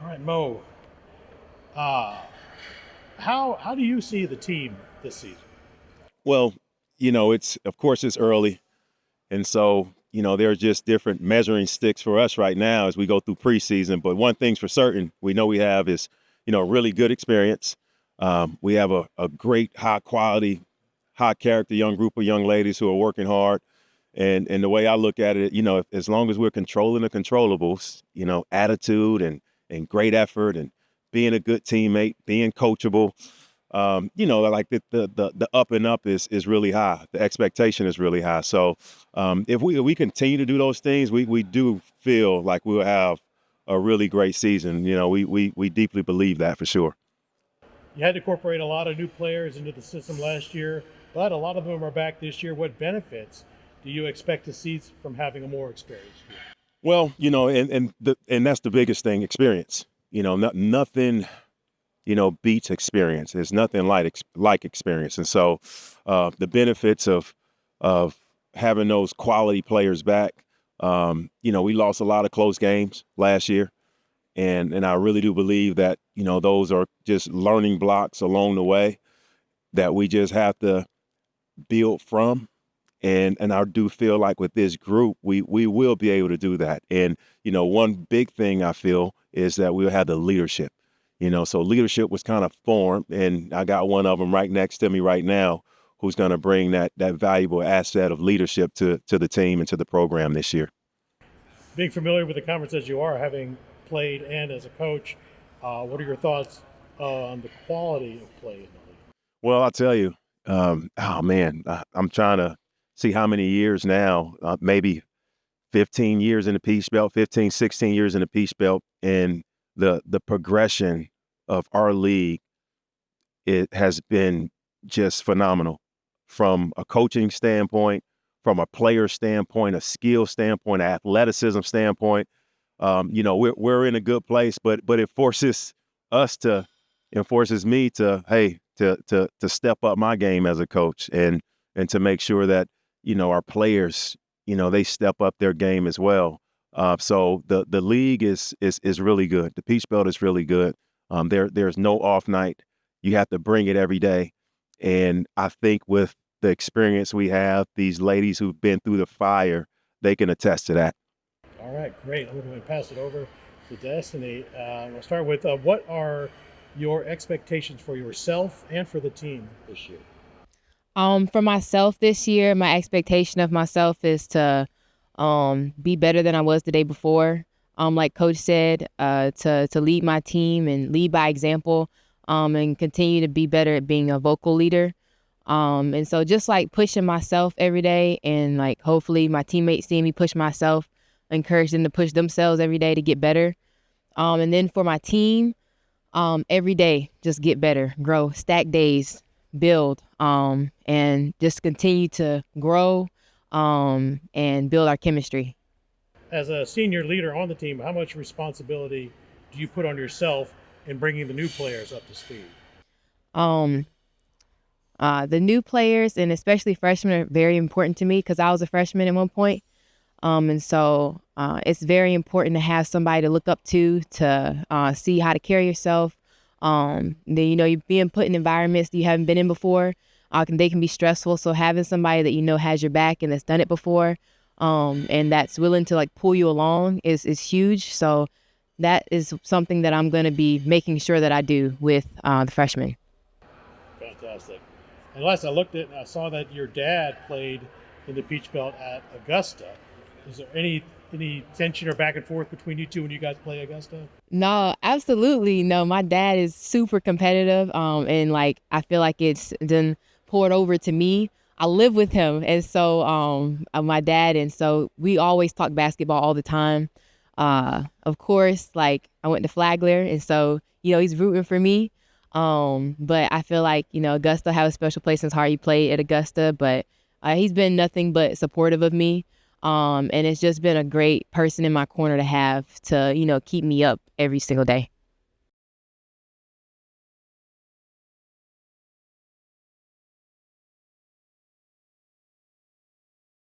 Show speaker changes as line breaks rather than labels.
All right, Mo. Uh, how do you see the team this season?
Well, it's of course it's early, and so there are just different measuring sticks for us right now as we go through preseason. But one thing's for certain, we know we have is really good experience. We have a great, high quality, high character young group of young ladies who are working hard. And the way I look at it, as long as we're controlling the controllables, attitude and great effort and being a good teammate, being coachable, like the up and up is really high. The expectation is really high. So if we continue to do those things, we do feel like we'll have a really great season. We deeply believe that for sure.
You had to incorporate a lot of new players into the system last year, but a lot of them are back this year. What benefits do you expect to see from having a more experienced team?
Well, and that's the biggest thing, experience. Nothing beats experience. There's nothing like experience, and so the benefits of having those quality players back. We lost a lot of close games last year, and I really do believe that those are just learning blocks along the way that we just have to build from. And I do feel like with this group, we will be able to do that. And one big thing I feel is that we'll have the leadership. So leadership was kind of formed, and I got one of them right next to me right now, who's going to bring that valuable asset of leadership to the team and to the program this year.
Being familiar with the conference as you are, having played and as a coach, what are your thoughts on the quality of play in the league?
Well, I'll tell you, oh man, I'm trying to see how many years now, maybe 15 years in the Peach Belt, 15, 16 years in the Peach Belt, and the progression of our league, it has been just phenomenal from a coaching standpoint, from a player standpoint, a skill standpoint, an athleticism standpoint. We're in a good place, but it forces us to, it forces me to, hey, to step up my game as a coach and to make sure that our players, they step up their game as well. So the league is really good. The Peach Belt is really good. There's no off night. You have to bring it every day. And I think with the experience we have, these ladies who've been through the fire, they can attest to that.
All right, great. I'm going to pass it over to Destiny. We'll start with what are your expectations for yourself and for the team this year?
For myself this year, my expectation of myself is to be better than I was the day before. Like Coach said, to lead my team and lead by example, and continue to be better at being a vocal leader. And so just like pushing myself every day, and like hopefully my teammates seeing me push myself, encourage them to push themselves every day to get better. And then for my team, every day just get better, grow, stack days, build, and just continue to grow, and build our chemistry.
As a senior leader on the team, how much responsibility do you put on yourself in bringing the new players up to speed?
Um, the new players and especially freshmen are very important to me because I was a freshman at one point. And so it's very important to have somebody to look up to see how to carry yourself. Then, you're being put in environments that you haven't been in before. They can be stressful. So having somebody that has your back and that's done it before, and that's willing to like pull you along is huge. So that is something that I'm going to be making sure that I do with the freshmen.
Fantastic. And last I looked at, I saw that your dad played in the Peach Belt at Augusta. Is there any tension or back and forth between you two when you guys play Augusta?
No, absolutely no. My dad is super competitive, and like I feel like it's then poured over to me. I live with him, and so my dad, and so we always talk basketball all the time. Of course, like I went to Flagler, and so he's rooting for me. But I feel like Augusta have a special place in his heart. He played at Augusta, but he's been nothing but supportive of me. And it's just been a great person in my corner to have to keep me up every single day.